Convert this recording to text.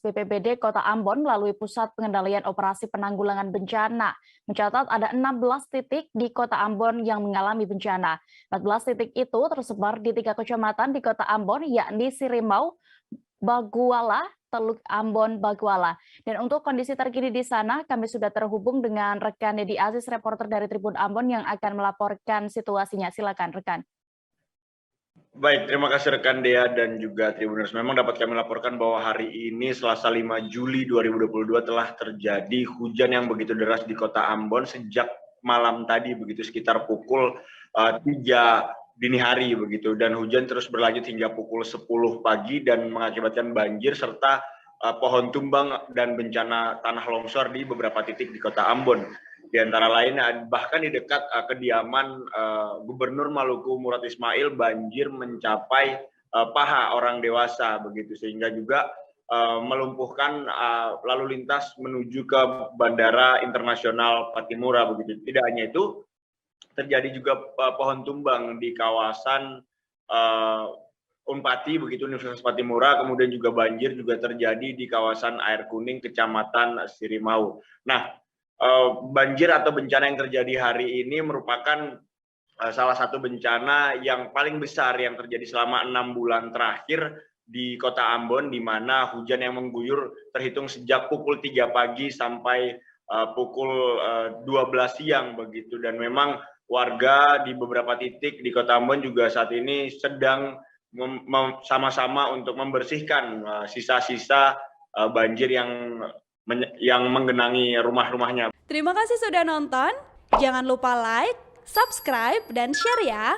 BPBD Kota Ambon melalui Pusat Pengendalian Operasi Penanggulangan Bencana mencatat ada 16 titik di Kota Ambon yang mengalami bencana. 14 titik itu tersebar di 3 kecamatan di Kota Ambon, yakni Sirimau, Baguala, Teluk Ambon, Baguala. Dan untuk kondisi terkini di sana, kami sudah terhubung dengan rekan Dedi Aziz, reporter dari Tribun Ambon yang akan melaporkan situasinya. Silakan rekan. Baik, terima kasih rekan Dea dan juga Tribuners. Memang dapat kami laporkan bahwa hari ini Selasa 5 Juli 2022 telah terjadi hujan yang begitu deras di Kota Ambon sejak malam tadi, begitu sekitar pukul 3 dini hari begitu, dan hujan terus berlanjut hingga pukul 10 pagi dan mengakibatkan banjir serta pohon tumbang dan bencana tanah longsor di beberapa titik di Kota Ambon. Di antara lain bahkan di dekat kediaman Gubernur Maluku Murad Ismail banjir mencapai paha orang dewasa begitu, sehingga juga melumpuhkan lalu lintas menuju ke Bandara Internasional Patimura begitu. Tidak hanya itu, terjadi juga pohon tumbang di kawasan Unpati begitu, Universitas Patimura, kemudian juga banjir juga terjadi di kawasan Air Kuning, Kecamatan Sirimau. Nah, banjir atau bencana yang terjadi hari ini merupakan salah satu bencana yang paling besar yang terjadi selama 6 bulan terakhir di Kota Ambon, di mana hujan yang mengguyur terhitung sejak pukul 3 pagi sampai pukul 12 siang begitu. Dan memang warga di beberapa titik di Kota Ambon juga saat ini sedang sama-sama untuk membersihkan sisa-sisa banjir yang menggenangi rumah-rumahnya. Terima kasih sudah nonton. Jangan lupa like, subscribe, dan share ya.